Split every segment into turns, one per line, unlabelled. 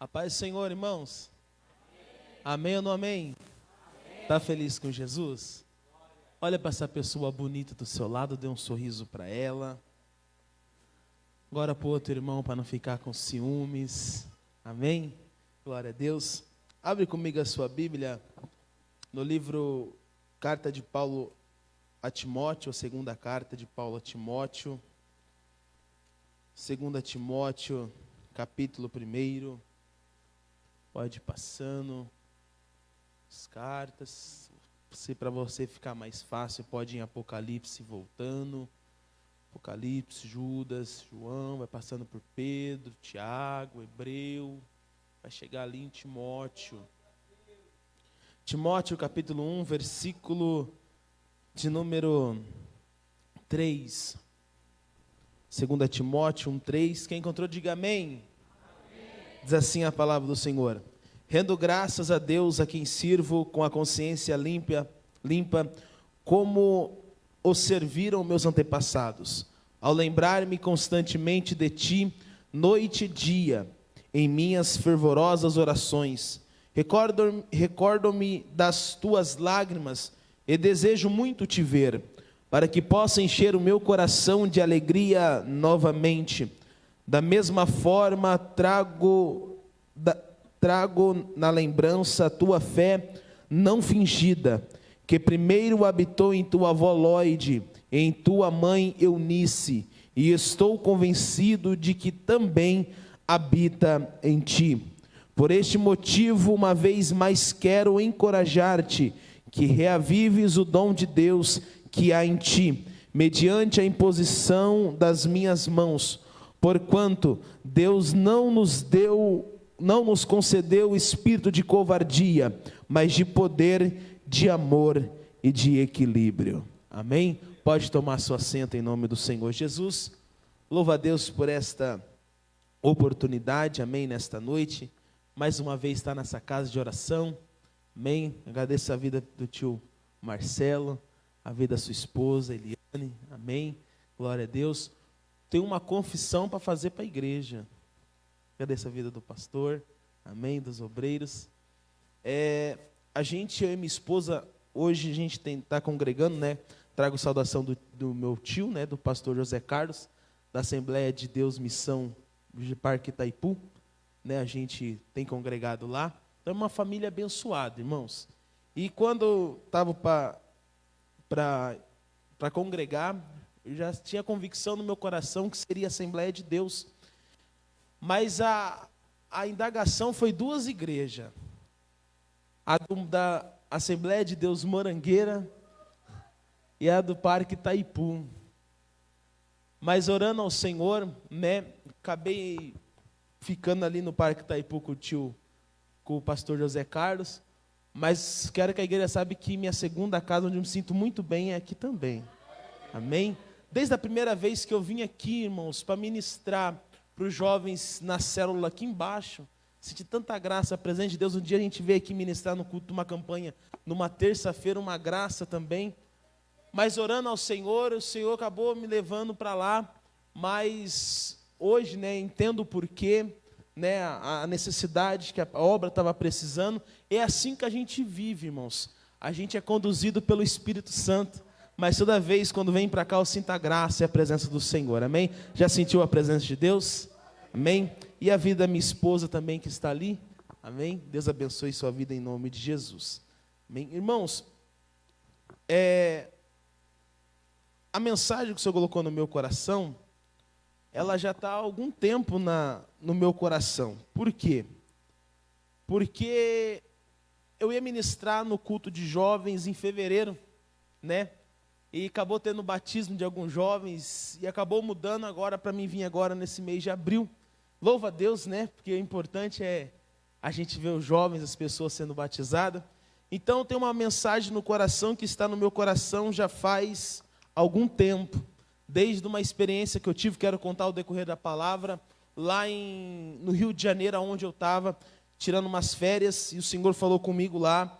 A paz do Senhor, irmãos. Amém ou não amém? Está feliz com Jesus? Olha para essa pessoa bonita do seu lado, dê um sorriso para ela. Agora para o outro irmão, para não ficar com ciúmes. Amém? Glória a Deus. Abre comigo a sua Bíblia no livro Carta de Paulo a Timóteo, a segunda carta de Paulo a Timóteo. 2 Timóteo, capítulo 1. Pode ir passando as cartas. Se para você ficar mais fácil, pode ir em Apocalipse voltando. Apocalipse, Judas, João, vai passando por Pedro, Tiago, Hebreu, vai chegar ali em Timóteo. Timóteo capítulo 1, versículo de número 3. 2 Timóteo 1, 3. Quem encontrou, diga amém. Diz assim a palavra do Senhor: rendo graças a Deus, a quem sirvo com a consciência limpa, como o serviram meus antepassados, ao lembrar-me constantemente de ti, noite e dia, em minhas fervorosas orações. Recordo-me das tuas lágrimas e desejo muito te ver, para que possa encher o meu coração de alegria novamente. Da mesma forma, trago na lembrança a tua fé não fingida, que primeiro habitou em tua avó Lóide, em tua mãe Eunice, e estou convencido de que também habita em ti. Por este motivo, uma vez mais quero encorajar-te, que reavives o dom de Deus que há em ti, mediante a imposição das minhas mãos. Porquanto Deus não nos concedeu o espírito de covardia, mas de poder, de amor e de equilíbrio. Amém? Pode tomar seu assento em nome do Senhor Jesus. Louva a Deus por esta oportunidade, amém, nesta noite. Mais uma vez está nessa casa de oração, amém. Agradeço a vida do tio Marcelo, a vida da sua esposa Eliane, amém. Glória a Deus. Tenho uma confissão para fazer para a igreja. Agradeço a vida do pastor, amém, dos obreiros. Eu e minha esposa, hoje a gente está congregando, né? Trago saudação do meu tio, né? Do pastor José Carlos, da Assembleia de Deus Missão de Parque Itaipu, né? A gente tem congregado lá. Então é uma família abençoada, irmãos. E quando estava para congregar, eu já tinha convicção no meu coração que seria a Assembleia de Deus. Mas a indagação foi duas igrejas. A da Assembleia de Deus Morangueira e a do Parque Itaipu. Mas orando ao Senhor, né, acabei ficando ali no Parque Itaipu com o pastor José Carlos. Mas quero que a igreja saiba que minha segunda casa, onde eu me sinto muito bem, é aqui também. Amém? Desde a primeira vez que eu vim aqui, irmãos, para ministrar para os jovens na célula aqui embaixo, senti tanta graça, a presença de Deus. Um dia a gente veio aqui ministrar no culto, uma campanha, numa terça-feira, uma graça também. Mas orando ao Senhor, o Senhor acabou me levando para lá. Mas hoje, né, entendo o porquê, né, a necessidade que a obra estava precisando. É assim que a gente vive, irmãos. A gente é conduzido pelo Espírito Santo. Mas toda vez, quando vem para cá, eu sinto a graça e a presença do Senhor, amém? Já sentiu a presença de Deus? Amém? E a vida da minha esposa também que está ali, amém? Deus abençoe sua vida em nome de Jesus, amém? Irmãos, a mensagem que o Senhor colocou no meu coração, ela já está há algum tempo no meu coração. Por quê? Porque eu ia ministrar no culto de jovens em fevereiro, né? E acabou tendo o batismo de alguns jovens, e acabou mudando agora para mim vir agora nesse mês de abril. Louva a Deus, né? Porque o importante é a gente ver os jovens, as pessoas sendo batizadas. Então tem uma mensagem no coração que está no meu coração já faz algum tempo. Desde uma experiência que eu tive, quero contar o decorrer da palavra, lá no Rio de Janeiro, onde eu estava, tirando umas férias, e o Senhor falou comigo lá.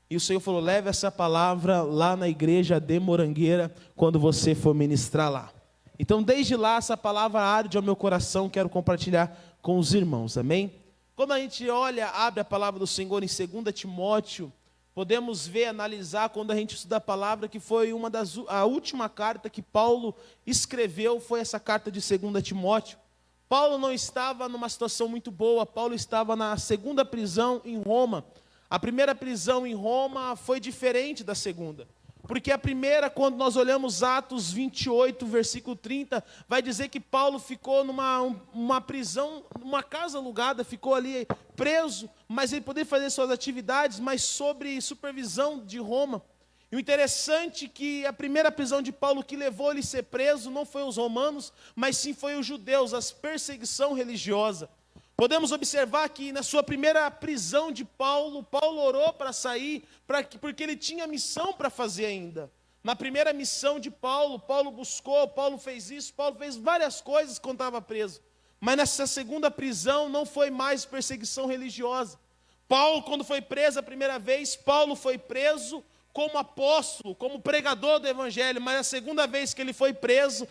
E o Senhor falou: leve essa palavra lá na igreja de Morangueira, quando você for ministrar lá. Então, desde lá, essa palavra arde ao meu coração, quero compartilhar com os irmãos, amém? Quando a gente olha, abre a palavra do Senhor em 2 Timóteo, podemos ver, analisar, quando a gente estuda a palavra, que foi a última carta que Paulo escreveu, foi essa carta de 2 Timóteo. Paulo não estava numa situação muito boa, Paulo estava na segunda prisão em Roma. A primeira prisão em Roma foi diferente da segunda. Porque a primeira, quando nós olhamos Atos 28, versículo 30, vai dizer que Paulo ficou numa prisão, numa casa alugada, ficou ali preso, mas ele poderia fazer suas atividades, mas sob supervisão de Roma. E o interessante é que a primeira prisão de Paulo que levou ele a ser preso não foi os romanos, mas sim foi os judeus, a perseguição religiosa. Podemos observar que na sua primeira prisão de Paulo, Paulo orou para sair, porque ele tinha missão para fazer ainda. Na primeira missão de Paulo, Paulo buscou, Paulo fez isso, Paulo fez várias coisas quando estava preso. Mas nessa segunda prisão não foi mais perseguição religiosa. Paulo, quando foi preso a primeira vez, Paulo foi preso como apóstolo, como pregador do evangelho, mas a segunda vez que ele foi preso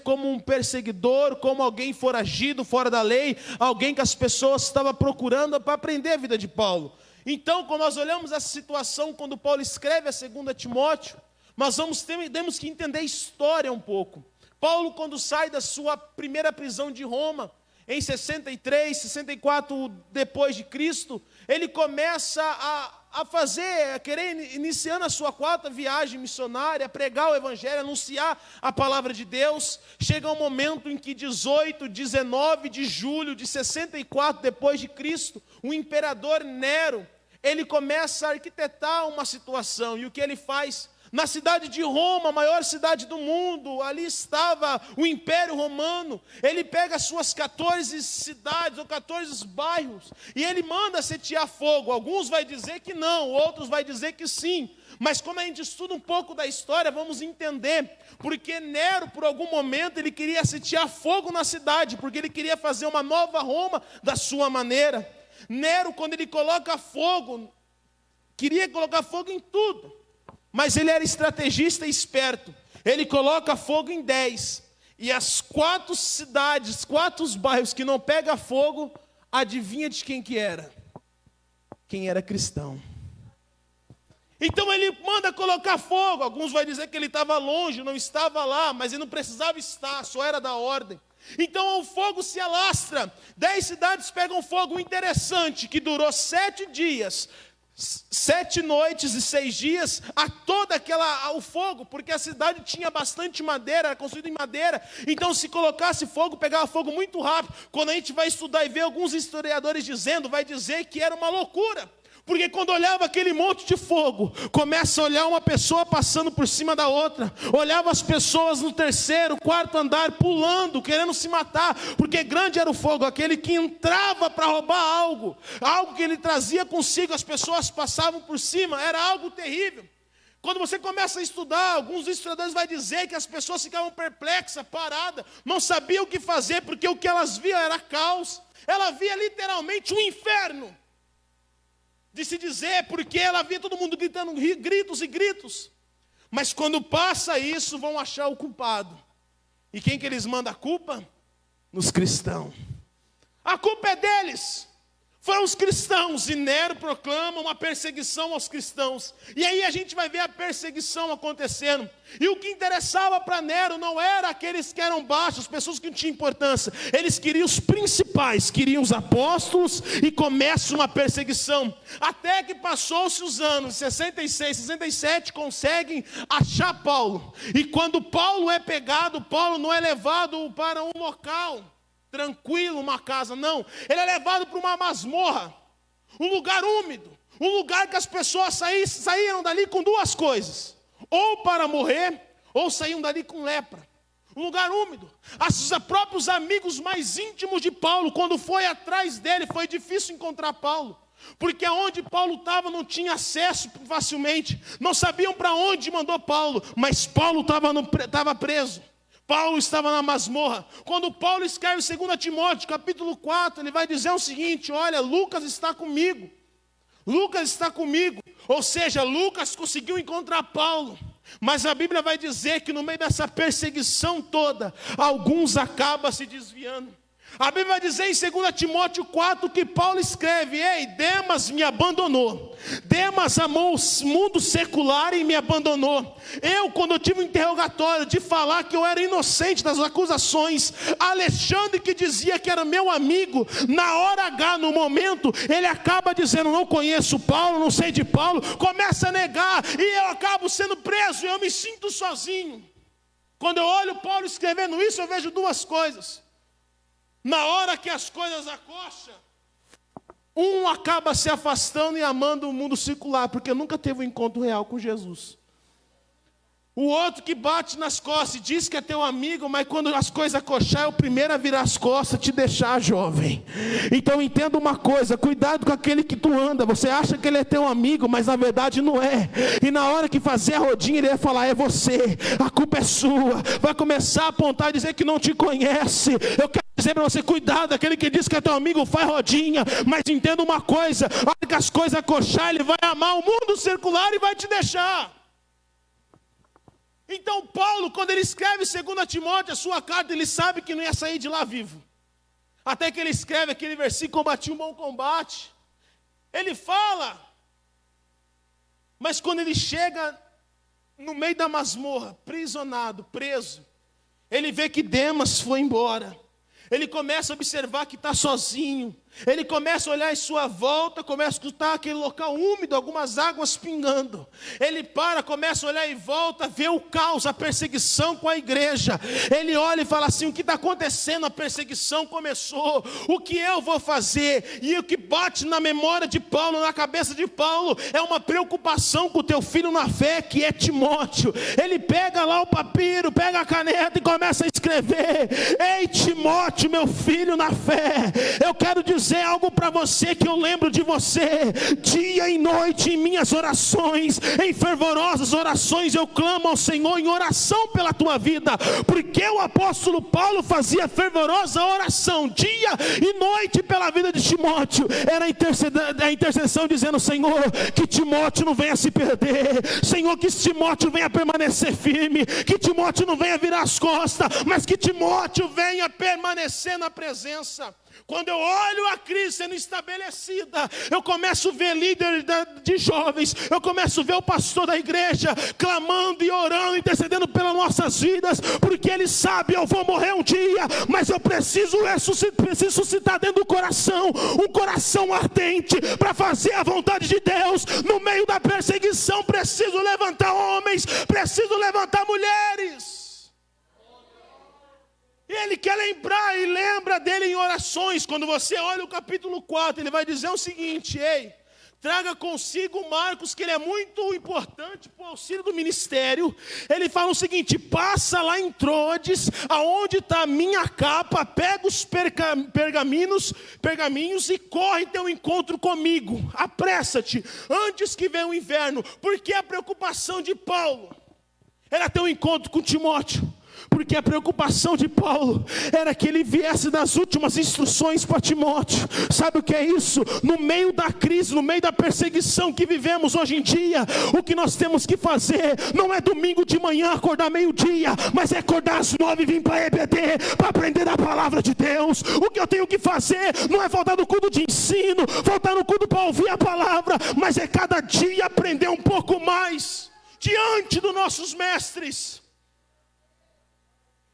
como um perseguidor, como alguém foragido, fora da lei, alguém que as pessoas estavam procurando para prender a vida de Paulo. Então, quando nós olhamos essa situação, quando Paulo escreve a 2 Timóteo, nós temos que entender a história um pouco. Paulo, quando sai da sua primeira prisão de Roma, em 63, 64 depois de Cristo, ele começa iniciando a sua quarta viagem missionária, a pregar o evangelho, anunciar a palavra de Deus. Chega um momento em que 19 de julho de 64 depois de Cristo, o imperador Nero, ele começa a arquitetar uma situação, e o que ele faz? Na cidade de Roma, a maior cidade do mundo, ali estava o Império Romano. Ele pega as suas 14 cidades ou 14 bairros e ele manda sitiar fogo. Alguns vai dizer que não, outros vai dizer que sim. Mas quando a gente estuda um pouco da história, vamos entender. Porque Nero, por algum momento, ele queria sitiar fogo na cidade, porque ele queria fazer uma nova Roma da sua maneira. Nero, quando ele coloca fogo, queria colocar fogo em tudo. Mas ele era estrategista e esperto. Ele coloca fogo em 10. E as 4 cidades, 4 bairros que não pega fogo, adivinha de quem que era? Quem era cristão. Então ele manda colocar fogo. Alguns vão dizer que ele estava longe, não estava lá, mas ele não precisava estar, só era da ordem. Então o fogo se alastra. 10 cidades pegam fogo. Interessante que durou 7 dias. 7 noites e 6 dias a toda o fogo, porque a cidade tinha bastante madeira, era construída em madeira. Então se colocasse fogo, pegava fogo muito rápido. Quando a gente vai estudar e ver alguns historiadores dizendo, vai dizer que era uma loucura. Porque quando olhava aquele monte de fogo, começa a olhar uma pessoa passando por cima da outra, olhava as pessoas no 3º, 4º andar, pulando, querendo se matar, porque grande era o fogo, aquele que entrava para roubar algo que ele trazia consigo, as pessoas passavam por cima, era algo terrível. Quando você começa a estudar, alguns historiadores vão dizer que as pessoas ficavam perplexas, paradas, não sabiam o que fazer, porque o que elas viam era caos, ela via literalmente um inferno. De se dizer, porque ela via todo mundo gritando gritos e gritos. Mas quando passa isso, vão achar o culpado. E quem que eles mandam a culpa? Nos cristãos. A culpa é deles. Foram os cristãos. E Nero proclama uma perseguição aos cristãos. E aí a gente vai ver a perseguição acontecendo. E o que interessava para Nero não era aqueles que eram baixos, pessoas que não tinham importância. Eles queriam os principais, queriam os apóstolos, e começa uma perseguição. Até que passou-se os anos, 66, 67, conseguem achar Paulo. E quando Paulo é pegado, Paulo não é levado para um local tranquilo, uma casa, não. Ele é levado para uma masmorra, um lugar úmido, um lugar que as pessoas saíram dali com 2 coisas. Ou para morrer, ou saíam dali com lepra. Um lugar úmido. Os próprios amigos mais íntimos de Paulo, quando foi atrás dele, foi difícil encontrar Paulo. Porque onde Paulo estava não tinha acesso facilmente. Não sabiam para onde mandou Paulo. Mas Paulo estava preso. Paulo estava na masmorra. Quando Paulo escreve 2 Timóteo, capítulo 4, ele vai dizer o seguinte: olha, Lucas está comigo. Lucas está comigo. Ou seja, Lucas conseguiu encontrar Paulo. Mas a Bíblia vai dizer que no meio dessa perseguição toda, alguns acabam se desviando. A Bíblia vai dizer em 2 Timóteo 4 que Paulo escreve: ei, Demas me abandonou. Demas amou o mundo secular e me abandonou. Quando eu tive um interrogatório de falar que eu era inocente das acusações, Alexandre, que dizia que era meu amigo, na hora H, no momento, ele acaba dizendo: não conheço Paulo, não sei de Paulo, começa a negar, e eu acabo sendo preso, e eu me sinto sozinho. Quando eu olho Paulo escrevendo isso, eu vejo duas coisas. Na hora que as coisas acocham, um acaba se afastando e amando o mundo circular, porque nunca teve um encontro real com Jesus. O outro que bate nas costas e diz que é teu amigo, mas quando as coisas acochar, é o primeiro a virar as costas, te deixar jovem. Então entenda uma coisa: cuidado com aquele que tu anda. Você acha que ele é teu amigo, mas na verdade não é. E na hora que fazer a rodinha, ele vai falar: é você, a culpa é sua. Vai começar a apontar e dizer que não te conhece. Eu quero dizer para você: cuidado, aquele que diz que é teu amigo faz rodinha, mas entenda uma coisa: na hora que as coisas acochar, ele vai amar o mundo circular e vai te deixar. Então Paulo, quando ele escreve 2 Timóteo, a sua carta, ele sabe que não ia sair de lá vivo. Até que ele escreve aquele versículo: combati um bom combate. Ele fala, mas quando ele chega no meio da masmorra, prisionado, preso, ele vê que Demas foi embora. Ele começa a observar que está sozinho. Ele começa a olhar em sua volta, começa a escutar aquele local úmido, algumas águas pingando. Ele começa a olhar em volta, vê o caos, a perseguição com a igreja. Ele olha e fala assim: o que está acontecendo? A perseguição começou, o que eu vou fazer? E o que bate na memória de Paulo, na cabeça de Paulo, é uma preocupação com o teu filho na fé, que é Timóteo. Ele pega lá o papiro, pega a caneta e começa a escrever: ei, Timóteo, meu filho na fé, eu quero dizer algo para você, que eu lembro de você dia e noite em minhas orações, em fervorosas orações eu clamo ao Senhor em oração pela tua vida, porque o apóstolo Paulo fazia fervorosa oração dia e noite pela vida de Timóteo. Era a intercessão dizendo: Senhor, que Timóteo não venha se perder, Senhor, que Timóteo venha permanecer firme, que Timóteo não venha virar as costas, mas que Timóteo venha permanecer na presença. Quando eu olho a crise sendo estabelecida, eu começo a ver líderes de jovens, eu começo a ver o pastor da igreja clamando e orando, intercedendo pelas nossas vidas, porque ele sabe: eu vou morrer um dia, mas eu preciso suscitar dentro do coração um coração ardente para fazer a vontade de Deus. No meio da perseguição, preciso levantar homens, preciso levantar mulheres. Ele quer lembrar e lembra dele em orações. Quando você olha o capítulo 4, ele vai dizer o seguinte: ei, traga consigo Marcos, que ele é muito importante para o auxílio do ministério. Ele fala o seguinte: passa lá em Troades, aonde está a minha capa, pega os pergaminhos e corre ter um encontro comigo. Apressa-te, antes que venha o inverno. Porque a preocupação de Paulo era ter um encontro com Timóteo. Porque a preocupação de Paulo era que ele viesse das últimas instruções para Timóteo. Sabe o que é isso? No meio da crise, no meio da perseguição que vivemos hoje em dia, o que nós temos que fazer não é domingo de manhã acordar meio-dia, mas é acordar às 9 e vir para a EBD para aprender a palavra de Deus. O que eu tenho que fazer não é faltar no culto de ensino, faltar no culto para ouvir a palavra, mas é cada dia aprender um pouco mais diante dos nossos mestres.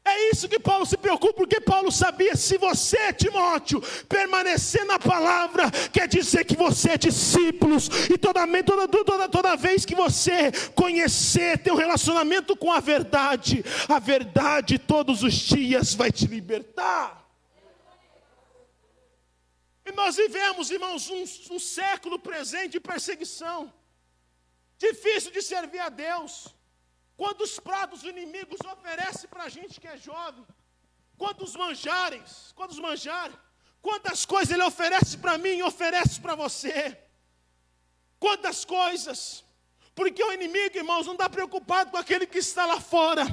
É isso que Paulo se preocupa, porque Paulo sabia: se você, Timóteo, permanecer na palavra, quer dizer que você é discípulo. E toda vez que você conhecer, ter um relacionamento com a verdade todos os dias vai te libertar. E nós vivemos, irmãos, um século presente de perseguição, difícil de servir a Deus. Quantos pratos inimigos oferece para a gente que é jovem? Quantos manjares? Quantas coisas ele oferece para mim e oferece para você? Quantas coisas? Porque o inimigo, irmãos, não está preocupado com aquele que está lá fora.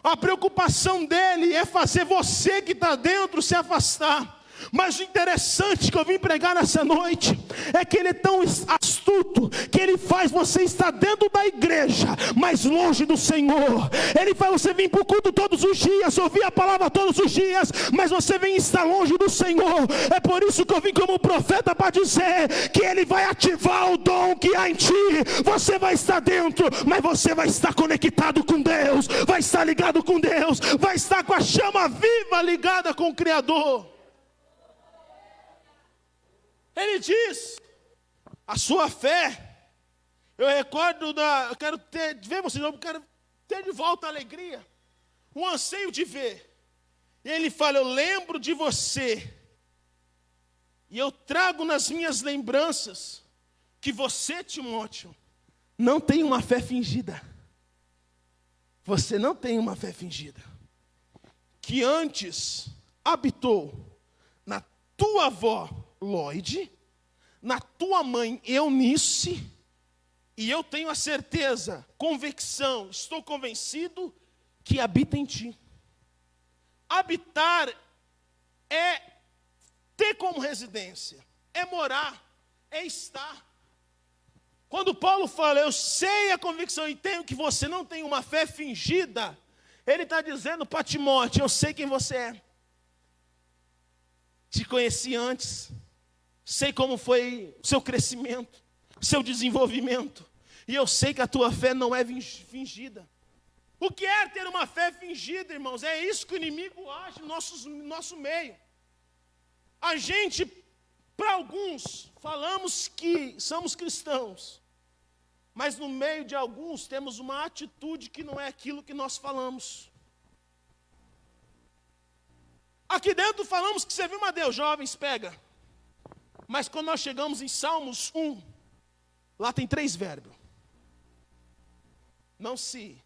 A preocupação dele é fazer você que está dentro se afastar. Mas o interessante que eu vim pregar nessa noite é que ele é tão astuto que ele faz você estar dentro da igreja, mas longe do Senhor. Ele faz você vir para o culto todos os dias, ouvir a palavra todos os dias, mas você vem estar longe do Senhor. É por isso que eu vim como profeta para dizer que ele vai ativar o dom que há em ti. Você vai estar dentro, mas você vai estar conectado com Deus, vai estar ligado com Deus, vai estar com a chama viva ligada com o Criador. Ele diz, a sua fé, eu recordo eu quero ver vocês, eu quero ter de volta a alegria, o anseio de ver. E ele fala, eu lembro de você, e eu trago nas minhas lembranças, que você, Timóteo, não tem uma fé fingida. Você não tem uma fé fingida. Que antes habitou na tua avó, Lóide, na tua mãe Eunice, e eu tenho a certeza, convicção, estou convencido que habita em ti. Habitar é ter como residência, é morar, é estar. Quando Paulo fala, eu sei a convicção e tenho que você não tem uma fé fingida, ele está dizendo para Timóteo, eu sei quem você é. Te conheci antes, sei como foi o seu crescimento, o seu desenvolvimento, e eu sei que a tua fé não é fingida. O que é ter uma fé fingida, irmãos? É isso que o inimigo age no nosso meio. A gente, para alguns, falamos que somos cristãos, mas no meio de alguns temos uma atitude que não é aquilo que nós falamos. Aqui dentro falamos que servimos a Deus, jovens, pega. Mas quando nós chegamos em Salmos 1, lá tem 3 verbos. Não se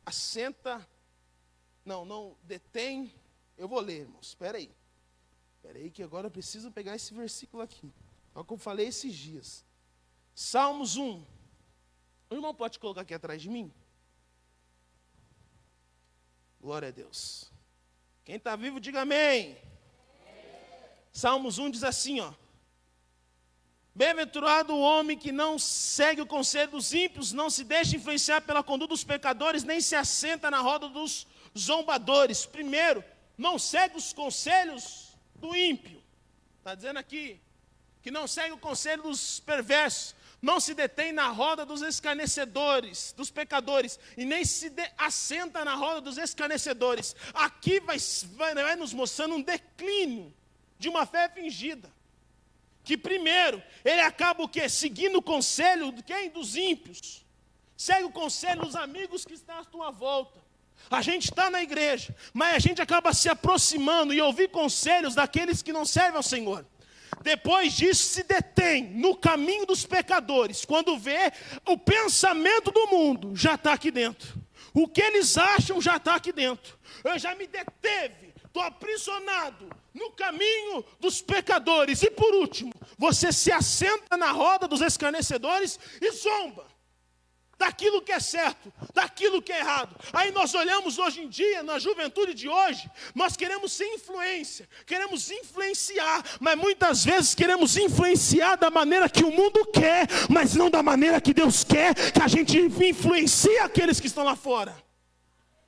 assenta, não detém. Eu vou ler, irmãos, espera aí que agora eu preciso pegar esse versículo aqui. É o que eu falei esses dias. Salmos 1. O irmão pode colocar aqui atrás de mim? Glória a Deus. Quem está vivo, diga amém. Salmos 1 diz assim, ó. Bem-aventurado o homem que não segue o conselho dos ímpios, não se deixa influenciar pela conduta dos pecadores, nem se assenta na roda dos zombadores. Primeiro, não segue os conselhos do ímpio. Está dizendo aqui que não segue o conselho dos perversos, não se detém na roda dos escarnecedores, dos pecadores, e nem se assenta na roda dos escarnecedores. Aqui vai nos mostrando um declínio de uma fé fingida. Que primeiro, ele acaba o quê? Seguindo o conselho de quem? Dos ímpios. Segue o conselho dos amigos que estão à tua volta. A gente está na igreja, mas a gente acaba se aproximando e ouvir conselhos daqueles que não servem ao Senhor. Depois disso se detém no caminho dos pecadores. Quando vê, o pensamento do mundo já está aqui dentro. O que eles acham já está aqui dentro. Eu já me deteve, estou aprisionado no caminho dos pecadores. E por último, você se assenta na roda dos escarnecedores e zomba daquilo que é certo, daquilo que é errado. Aí nós olhamos hoje em dia, na juventude de hoje, nós queremos ser influência, queremos influenciar, mas muitas vezes queremos influenciar da maneira que o mundo quer, mas não da maneira que Deus quer, que a gente influencie aqueles que estão lá fora.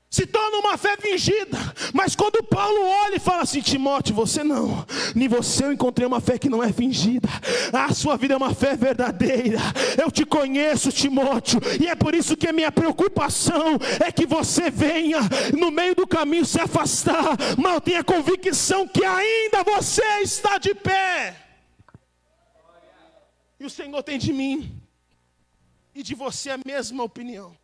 Se torna uma fé fingida, mas quando Paulo olha e fala assim, Timóteo, você não, nem você eu encontrei uma fé que não é fingida, a sua vida é uma fé verdadeira, eu te conheço, Timóteo, e é por isso que a minha preocupação é que você venha no meio do caminho se afastar, mas eu tenho a convicção que ainda você está de pé, e o Senhor tem de mim e de você a mesma opinião.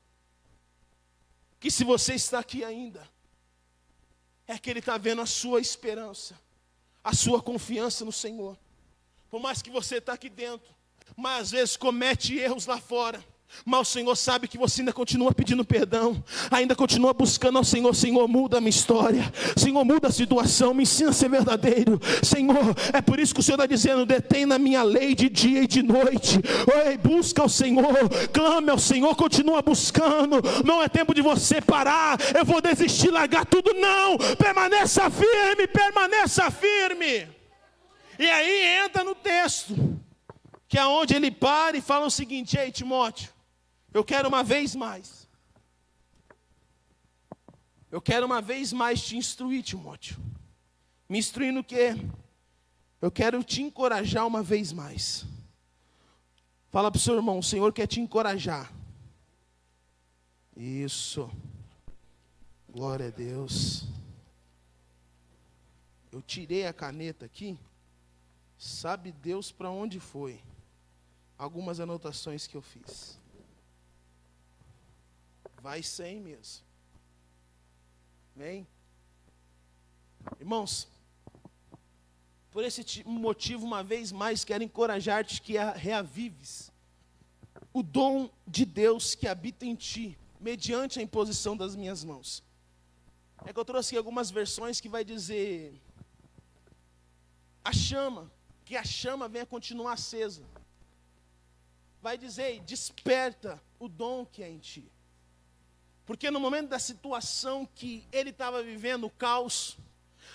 Que se você está aqui ainda, é que Ele está vendo a sua esperança, a sua confiança no Senhor. Por mais que você está aqui dentro, mas às vezes comete erros lá fora, mas o Senhor sabe que você ainda continua pedindo perdão, ainda continua buscando ao Senhor. Senhor, muda a minha história, Senhor, muda a situação, me ensina a ser verdadeiro, Senhor. É por isso que o Senhor está dizendo, detém na minha lei de dia e de noite. Oi, busca ao Senhor, clame ao Senhor, continua buscando. Não é tempo de você parar, eu vou desistir, largar tudo, não, permaneça firme, permaneça firme. E aí entra no texto, que é onde ele para e fala o seguinte: ei, Timóteo, eu quero uma vez mais. Eu quero uma vez mais te instruir, Timóteo. Me instruir no quê? Eu quero te encorajar uma vez mais. Fala para o seu irmão, o Senhor quer te encorajar. Isso. Glória a Deus. Eu tirei a caneta aqui. Sabe Deus para onde foi? Algumas anotações que eu fiz. Vai sem mesmo. Amém? Irmãos, por esse motivo, uma vez mais, quero encorajar-te que reavives o dom de Deus que habita em ti, mediante a imposição das minhas mãos. É que eu trouxe aqui algumas versões que vai dizer a chama, que a chama venha continuar acesa. Vai dizer, desperta o dom que é em ti. Porque no momento da situação que ele estava vivendo, o caos,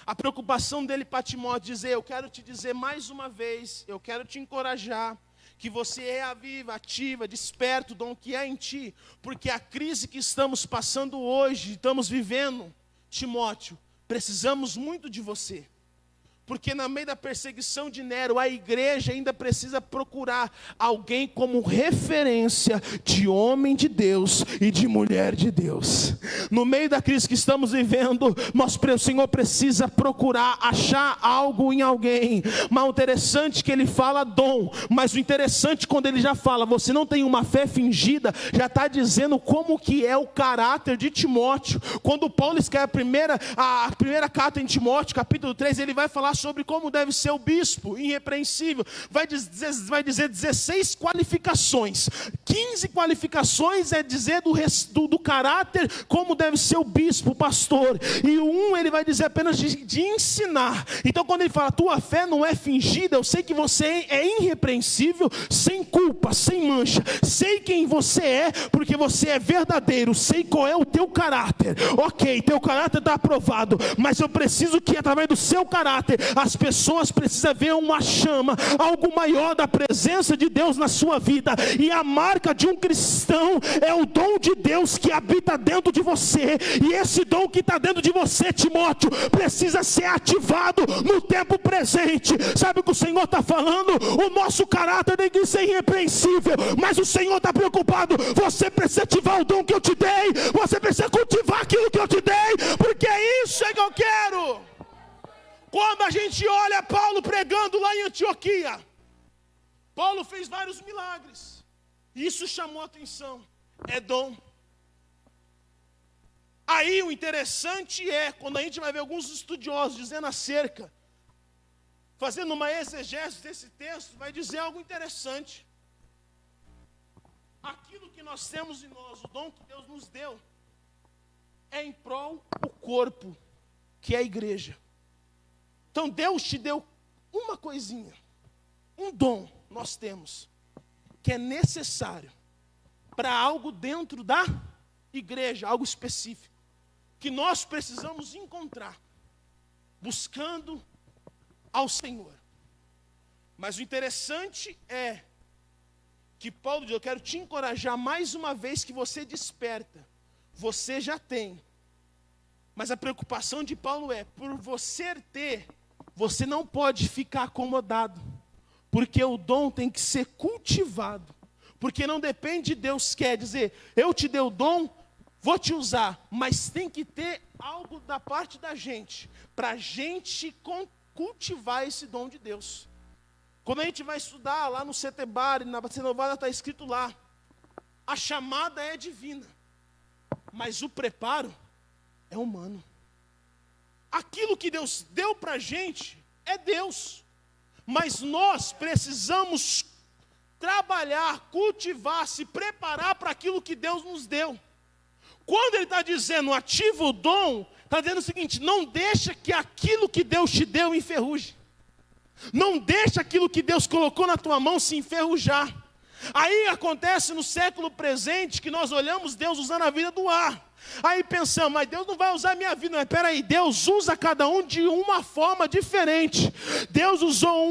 a preocupação dele para Timóteo dizer, eu quero te dizer mais uma vez, eu quero te encorajar, que você reaviva, ativa, desperta o dom que é em ti, porque a crise que estamos passando hoje, estamos vivendo, Timóteo, precisamos muito de você. Porque no meio da perseguição de Nero, a igreja ainda precisa procurar alguém como referência de homem de Deus e de mulher de Deus. No meio da crise que estamos vivendo, o Senhor precisa procurar achar algo em alguém. Mas o interessante é que ele fala dom, mas o interessante quando ele já fala, você não tem uma fé fingida, já está dizendo como que é o caráter de Timóteo. Quando Paulo escreve a primeira carta em Timóteo, capítulo 3, ele vai falar sobre como deve ser o bispo, irrepreensível. Vai dizer 16 qualificações. 15 qualificações é dizer do caráter, como deve ser o bispo, o pastor. E ele vai dizer apenas de ensinar. Então quando ele fala, tua fé não é fingida, eu sei que você é irrepreensível, sem culpa, sem mancha. Sei quem você é, porque você é verdadeiro. Sei qual é o teu caráter. Ok, teu caráter está aprovado, mas eu preciso que através do seu caráter, as pessoas precisam ver uma chama, algo maior da presença de Deus na sua vida. E a marca de um cristão é o dom de Deus que habita dentro de você. E esse dom que está dentro de você, Timóteo, precisa ser ativado no tempo presente. Sabe o que o Senhor está falando? O nosso caráter tem que ser irrepreensível, mas o Senhor está preocupado. Você precisa ativar o dom que eu te dei, você precisa cultivar aquilo que eu te dei, porque é isso que eu quero. Quando a gente olha Paulo pregando lá em Antioquia, Paulo fez vários milagres. Isso chamou a atenção. É dom. Aí o interessante é, quando a gente vai ver alguns estudiosos dizendo acerca, fazendo uma exegese desse texto, vai dizer algo interessante. Aquilo que nós temos em nós, o dom que Deus nos deu, é em prol do corpo, que é a igreja. Então Deus te deu uma coisinha, um dom nós temos, que é necessário para algo dentro da igreja, algo específico, que nós precisamos encontrar, buscando ao Senhor. Mas o interessante é que Paulo diz, eu quero te encorajar mais uma vez que você desperta, você já tem. Mas a preocupação de Paulo é, por você ter, você não pode ficar acomodado, porque o dom tem que ser cultivado, porque não depende de Deus, quer dizer, eu te dei o dom, vou te usar, mas tem que ter algo da parte da gente, para a gente cultivar esse dom de Deus. Quando a gente vai estudar lá no Setebari, na Cenovada está escrito lá, a chamada é divina, mas o preparo é humano. Aquilo que Deus deu para a gente é Deus. Mas nós precisamos trabalhar, cultivar, se preparar para aquilo que Deus nos deu. Quando ele está dizendo ativa o dom, está dizendo o seguinte, não deixa que aquilo que Deus te deu enferruje. Não deixa aquilo que Deus colocou na tua mão se enferrujar. Aí acontece no século presente que nós olhamos Deus usando a vida do ar. Aí pensamos, mas Deus não vai usar a minha vida. Mas peraí, Deus usa cada um de uma forma diferente. Deus usou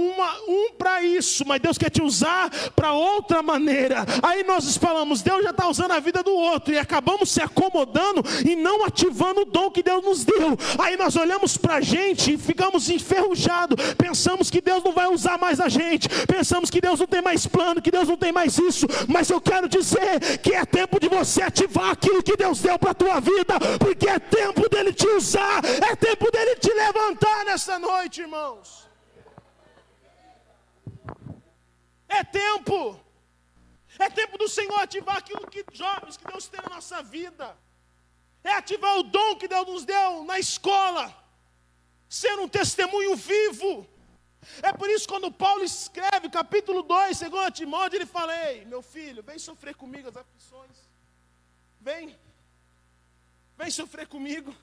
um para isso, mas Deus quer te usar para outra maneira. Aí nós falamos, Deus já está usando a vida do outro, e acabamos se acomodando e não ativando o dom que Deus nos deu. Aí nós olhamos para a gente e ficamos enferrujados. Pensamos que Deus não vai usar mais a gente. Pensamos que Deus não tem mais plano, que Deus não tem mais isso. Mas eu quero dizer que é tempo de você ativar aquilo que Deus deu para a tua vida, porque é tempo dele te usar, é tempo dele te levantar nessa noite, irmãos. É tempo do Senhor ativar aquilo que jovens que Deus tem na nossa vida, é ativar o dom que Deus nos deu na escola, ser um testemunho vivo. É por isso quando Paulo escreve, capítulo 2, 2 Timóteo, ele fala, ei, meu filho, vem sofrer comigo as aflições, vem sofrer comigo.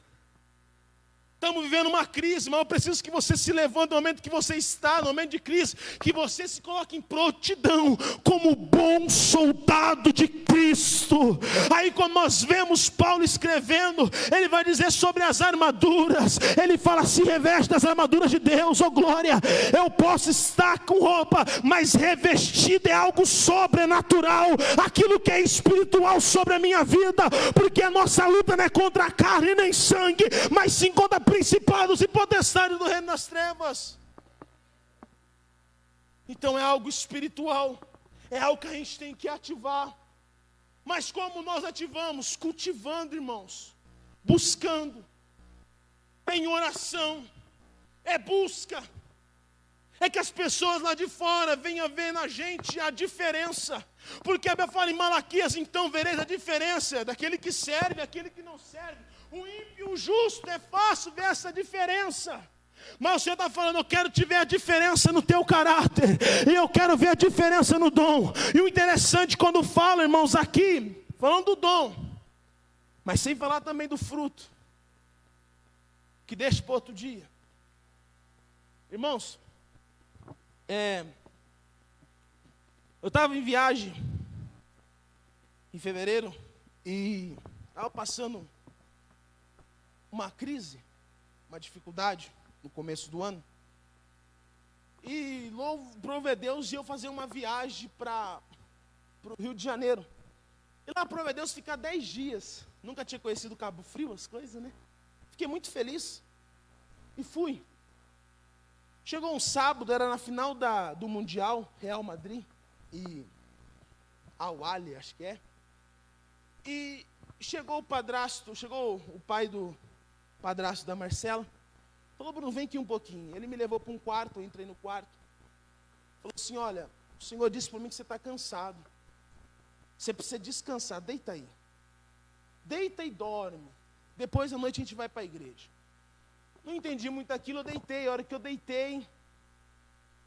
Estamos vivendo uma crise, mas eu preciso que você se levante no momento que você está, no momento de crise, que você se coloque em prontidão, como bom soldado de Cristo. Aí quando nós vemos Paulo escrevendo, ele vai dizer sobre as armaduras, ele fala, se reveste das armaduras de Deus, oh glória, eu posso estar com roupa, mas revestido é algo sobrenatural, aquilo que é espiritual sobre a minha vida, porque a nossa luta não é contra a carne nem sangue, mas sim contra principados e potestades do reino das trevas. Então é algo espiritual, é algo que a gente tem que ativar. Mas como nós ativamos? Cultivando, irmãos, buscando, em oração, é busca, é que as pessoas lá de fora venham ver na gente a diferença, porque a Bíblia fala em Malaquias, então vereis a diferença daquele que serve, daquele que não serve. O ímpio e o justo, é fácil ver essa diferença. Mas o Senhor está falando, eu quero te ver a diferença no teu caráter. E eu quero ver a diferença no dom. E o interessante quando fala, irmãos, aqui, falando do dom, mas sem falar também do fruto, que deixa para outro dia. Irmãos, eu estava em viagem, em fevereiro, e estava passando uma crise, uma dificuldade no começo do ano. E louvo a Deus, ia fazer uma viagem para o Rio de Janeiro. E lá louvo a Deus ficar 10 dias. Nunca tinha conhecido Cabo Frio, as coisas, né? Fiquei muito feliz. E fui. Chegou um sábado, era na final do Mundial, Real Madrid e Al-Ahly, acho que é. E chegou o pai do padrasto da Marcela, falou, Bruno, vem aqui um pouquinho. Ele me levou para um quarto, eu entrei no quarto. Falou assim, olha, o Senhor disse para mim que você está cansado. Você precisa descansar, deita aí. Deita e dorme. Depois da noite a gente vai para a igreja. Não entendi muito aquilo, eu deitei. A hora que eu deitei,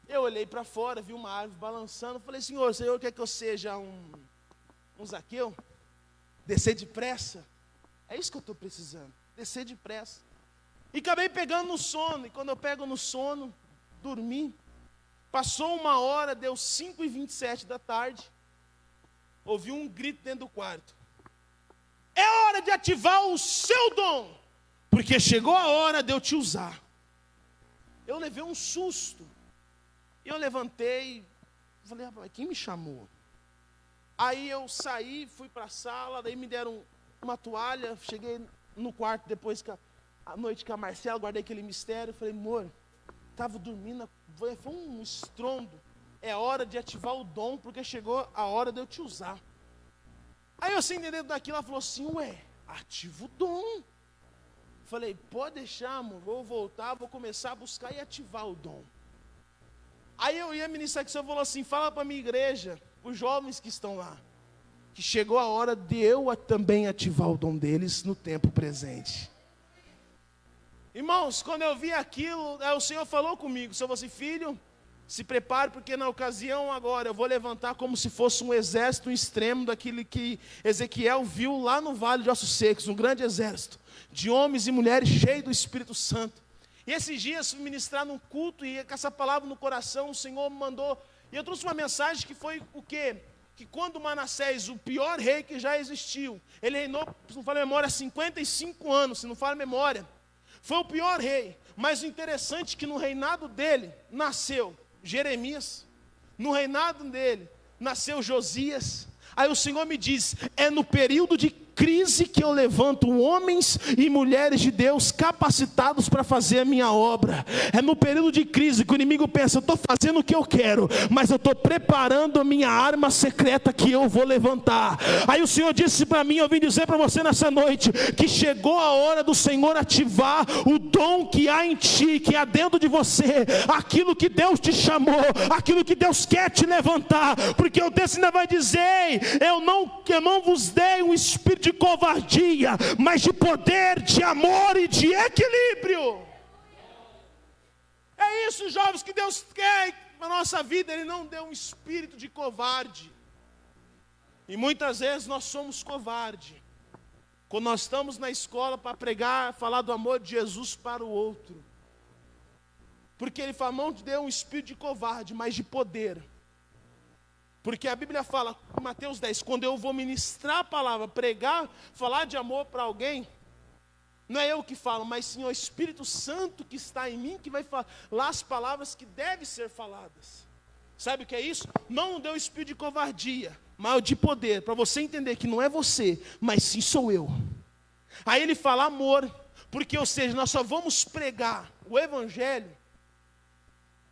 eu olhei para fora, vi uma árvore balançando. Falei, Senhor quer que eu seja um Zaqueu? Descer depressa? É isso que eu estou precisando. Descer depressa. E acabei pegando no sono. E quando eu pego no sono, dormi. Passou 1 hora, deu 5h27 da tarde. Ouvi um grito dentro do quarto. É hora de ativar o seu dom, porque chegou a hora de eu te usar. Eu levei um susto. Eu levantei. Falei, rapaz, quem me chamou? Aí eu saí, fui para a sala. Daí me deram uma toalha. Cheguei no quarto depois que a noite com a Marcela, guardei aquele mistério, falei, amor, estava dormindo, foi um estrondo, é hora de ativar o dom, porque chegou a hora de eu te usar. Aí eu sem entender daquilo, ela falou assim, ativa o dom. Falei, pode deixar, amor, vou voltar, vou começar a buscar e ativar o dom. Aí eu ia ministrar que o Senhor falou assim, fala para a minha igreja, os jovens que estão lá, que chegou a hora de eu também ativar o dom deles no tempo presente. Irmãos, quando eu vi aquilo, o Senhor falou comigo, o Senhor falou assim, filho, se prepare, porque na ocasião agora eu vou levantar como se fosse um exército extremo daquele que Ezequiel viu lá no Vale de Ossos Secos, um grande exército de homens e mulheres cheios do Espírito Santo. E esses dias fui ministrar num culto e com essa palavra no coração o Senhor me mandou, e eu trouxe uma mensagem que foi o quê? que quando Manassés, o pior rei que já existiu, ele reinou, se não falo a memória, 55 anos, se não falo a memória, foi o pior rei. Mas o interessante é que no reinado dele nasceu Jeremias, no reinado dele nasceu Josias. Aí o Senhor me diz, é no período de crise que eu levanto homens e mulheres de Deus capacitados para fazer a minha obra. É no período de crise que o inimigo pensa, eu estou fazendo o que eu quero, mas eu estou preparando a minha arma secreta que eu vou levantar. Aí o Senhor disse para mim, eu vim dizer para você nessa noite, que chegou a hora do Senhor ativar o dom que há em ti, que há dentro de você, aquilo que Deus te chamou, aquilo que Deus quer te levantar, porque o texto ainda vai dizer, eu não vos dei um espírito de covardia, mas de poder, de amor e de equilíbrio. É isso, jovens, que Deus quer na nossa vida. Ele não deu um espírito de covarde. E muitas vezes nós somos covardes quando nós estamos na escola para pregar, falar do amor de Jesus para o outro, porque Ele fala, não te deu um espírito de covarde, mas de poder. Porque a Bíblia fala, em Mateus 10, quando eu vou ministrar a palavra, pregar, falar de amor para alguém, não é eu que falo, mas sim o Espírito Santo que está em mim, que vai falar as palavras que devem ser faladas. Sabe o que é isso? Não deu espírito de covardia, mas de poder, para você entender que não é você, mas sim sou eu. Aí ele fala amor, porque, ou seja, nós só vamos pregar o Evangelho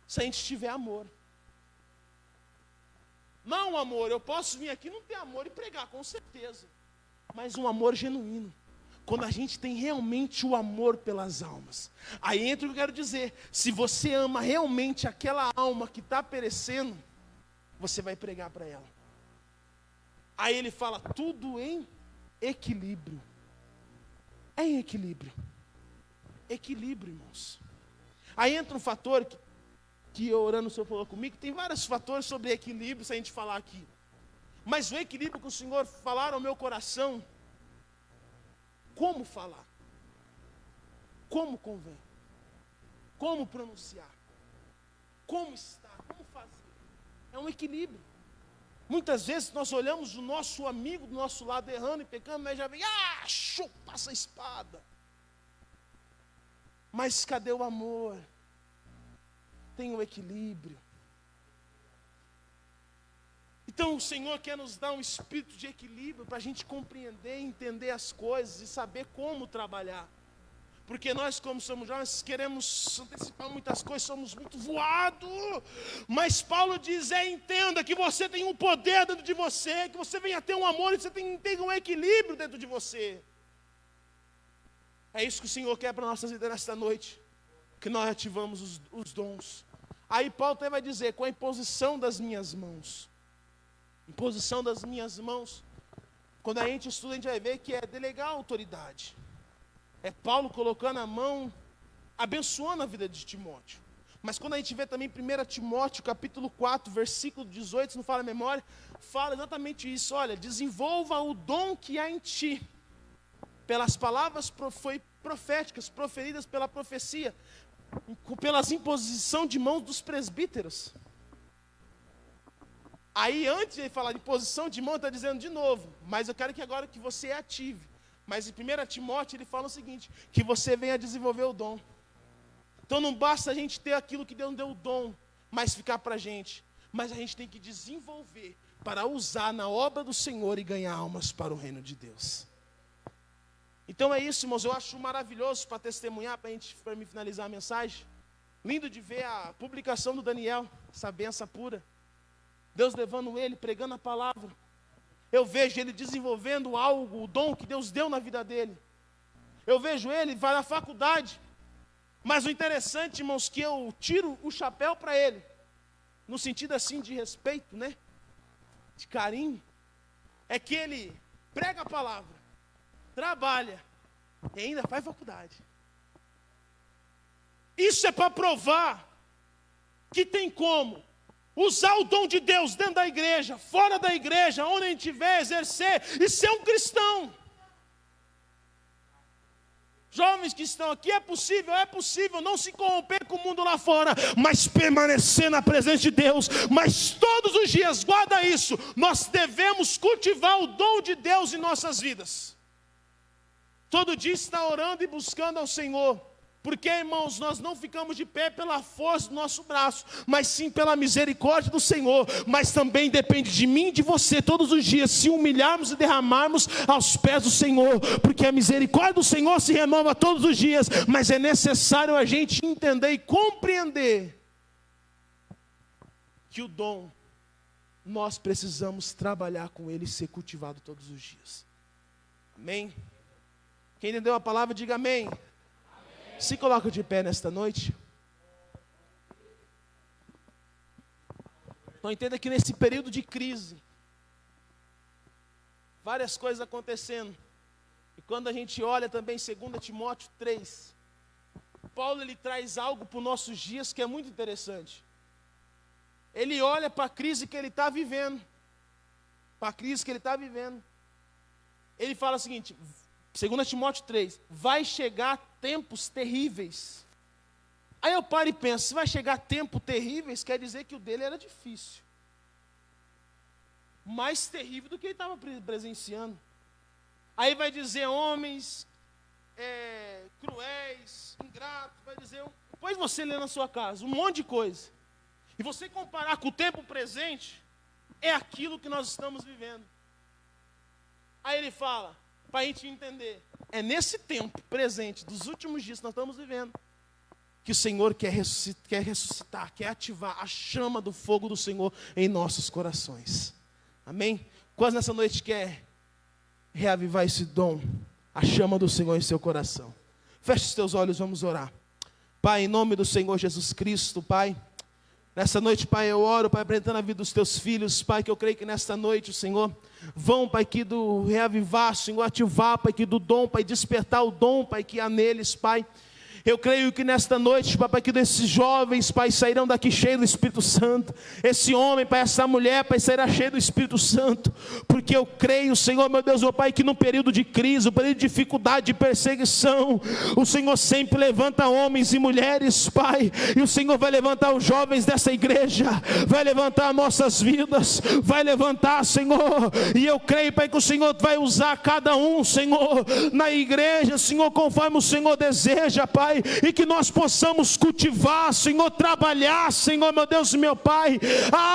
se a gente tiver amor. Não amor, eu posso vir aqui não ter amor e pregar, com certeza, mas um amor genuíno, quando a gente tem realmente o amor pelas almas. Aí entra o que eu quero dizer, se você ama realmente aquela alma que está perecendo, você vai pregar para ela. Aí ele fala, tudo em equilíbrio. É em equilíbrio. Equilíbrio, irmãos. Aí entra um fator que orando o Senhor falou comigo, tem vários fatores sobre equilíbrio, se a gente falar aqui. Mas o equilíbrio que o Senhor falar ao meu coração, como falar? Como convém? Como pronunciar? Como estar? Como fazer? É um equilíbrio. Muitas vezes nós olhamos o nosso amigo do nosso lado errando e pecando, mas já vem, chupa essa espada. Mas cadê o amor? Tem o equilíbrio. Então o Senhor quer nos dar um espírito de equilíbrio para a gente compreender, entender as coisas e saber como trabalhar. Porque nós, como somos jovens, queremos antecipar muitas coisas, somos muito voados. Mas Paulo diz, entenda que você tem um poder dentro de você, que você venha ter um amor e você tem um equilíbrio dentro de você. É isso que o Senhor quer para nossas vidas nesta noite, que nós ativamos os dons. Aí Paulo até vai dizer, com a imposição das minhas mãos. Imposição das minhas mãos. Quando a gente estuda, a gente vai ver que é delegar a autoridade. É Paulo colocando a mão, abençoando a vida de Timóteo. Mas quando a gente vê também 1 Timóteo, capítulo 4, versículo 18, se não fala a memória, fala exatamente isso. Olha, desenvolva o dom que há em ti, pelas palavras proféticas, proferidas pela profecia, pelas imposição de mãos dos presbíteros. Aí antes de falar de imposição de mão, está dizendo de novo, mas eu quero que agora que você ative. Mas em 1 Timóteo ele fala o seguinte, que você venha desenvolver o dom. Então não basta a gente ter aquilo que Deus deu o dom, mas ficar para a gente. Mas a gente tem que desenvolver para usar na obra do Senhor e ganhar almas para o reino de Deus. Então é isso, irmãos, eu acho maravilhoso para testemunhar, para me finalizar a mensagem. Lindo de ver a publicação do Daniel, essa benção pura. Deus levando ele, pregando a palavra. Eu vejo ele desenvolvendo algo, o dom que Deus deu na vida dele. Eu vejo ele, vai na faculdade. Mas o interessante, irmãos, que eu tiro o chapéu para ele, no sentido assim de respeito, né? De carinho, é que ele prega a palavra, trabalha e ainda faz faculdade. Isso é para provar que tem como usar o dom de Deus dentro da igreja, fora da igreja, onde a gente estiver, exercer e ser um cristão. Jovens que estão aqui, é possível não se corromper com o mundo lá fora, mas permanecer na presença de Deus. Mas todos os dias, guarda isso, nós devemos cultivar o dom de Deus em nossas vidas. Todo dia está orando e buscando ao Senhor. Porque, irmãos, nós não ficamos de pé pela força do nosso braço, mas sim pela misericórdia do Senhor. Mas também depende de mim e de você, todos os dias, se humilharmos e derramarmos aos pés do Senhor. Porque a misericórdia do Senhor se renova todos os dias, mas é necessário a gente entender e compreender que o dom, nós precisamos trabalhar com ele e ser cultivado todos os dias. Amém? Quem entendeu a palavra, diga amém. Se coloca de pé nesta noite. Então entenda que nesse período de crise, várias coisas acontecendo. E quando a gente olha também 2 Timóteo 3, Paulo ele traz algo para os nossos dias que é muito interessante. Ele olha para a crise que ele está vivendo. Ele fala o seguinte, 2 Timóteo 3, vai chegar tempos terríveis. Aí eu paro e penso, se vai chegar tempos terríveis, quer dizer que o dele era difícil. Mais terrível do que ele estava presenciando. Aí vai dizer homens cruéis, ingratos, vai dizer, depois você lê na sua casa, um monte de coisa. E você comparar com o tempo presente, é aquilo que nós estamos vivendo. Aí ele fala, para a gente entender, é nesse tempo presente, dos últimos dias que nós estamos vivendo, que o Senhor quer ressuscitar, quer ativar a chama do fogo do Senhor em nossos corações. Amém? Quase nessa noite quer reavivar esse dom, a chama do Senhor em seu coração. Feche os teus olhos, vamos orar. Pai, em nome do Senhor Jesus Cristo, Pai, nessa noite, Pai, eu oro, Pai, apresentando a vida dos teus filhos, Pai, que eu creio que nesta noite, o Senhor, vão, Pai, que do reavivar, Senhor, ativar, Pai, que do dom, Pai, despertar o dom, Pai, que há neles, Pai. Eu creio que nesta noite, Pai, que desses jovens, Pai, sairão daqui cheios do Espírito Santo. Esse homem, Pai, essa mulher, Pai, sairá cheio do Espírito Santo. Porque eu creio, Senhor, meu Deus, meu Pai, que no período de crise, no período de dificuldade, de perseguição, o Senhor sempre levanta homens e mulheres, Pai. E o Senhor vai levantar os jovens dessa igreja, vai levantar nossas vidas, vai levantar, Senhor. E eu creio, Pai, que o Senhor vai usar cada um, Senhor, na igreja, Senhor, conforme o Senhor deseja, Pai. E que nós possamos cultivar, Senhor, trabalhar, Senhor, meu Deus e meu Pai,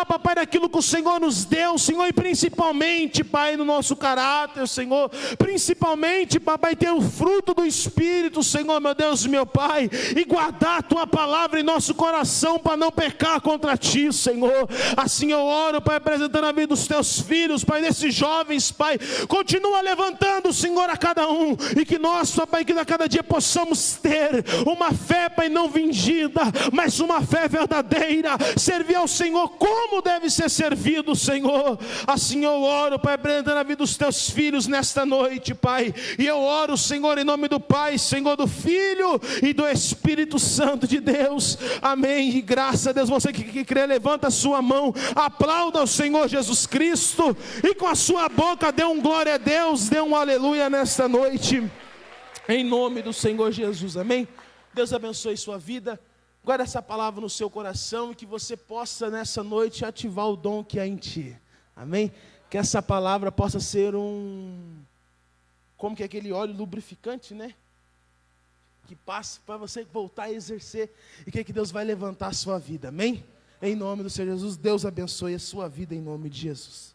Papai, daquilo que o Senhor nos deu, Senhor, e principalmente, Pai, no nosso caráter, Senhor, principalmente, Papai, ter o fruto do Espírito, Senhor, meu Deus e meu Pai, e guardar a Tua palavra em nosso coração, para não pecar contra Ti, Senhor. Assim eu oro, Pai, apresentando a vida dos Teus filhos, Pai, desses jovens, Pai, continua levantando, Senhor, a cada um, e que nós, Papai, que a cada dia possamos ter uma fé, Pai, não fingida, mas uma fé verdadeira, servir ao Senhor como deve ser servido, Senhor. Assim eu oro, Pai, apresentando a vida dos Teus filhos nesta noite, Pai, e eu oro, Senhor, em nome do Pai, Senhor, do Filho e do Espírito Santo de Deus, amém. E graças a Deus, você que crê, levanta a sua mão, aplauda ao Senhor Jesus Cristo, e com a sua boca dê um glória a Deus, dê um aleluia nesta noite, em nome do Senhor Jesus, amém. Deus abençoe sua vida, guarda essa palavra no seu coração, e que você possa nessa noite ativar o dom que há em ti, amém. Que essa palavra possa ser como que é aquele óleo lubrificante, né, que passa para você voltar a exercer, e que Deus vai levantar a sua vida, amém. Em nome do Senhor Jesus, Deus abençoe a sua vida em nome de Jesus.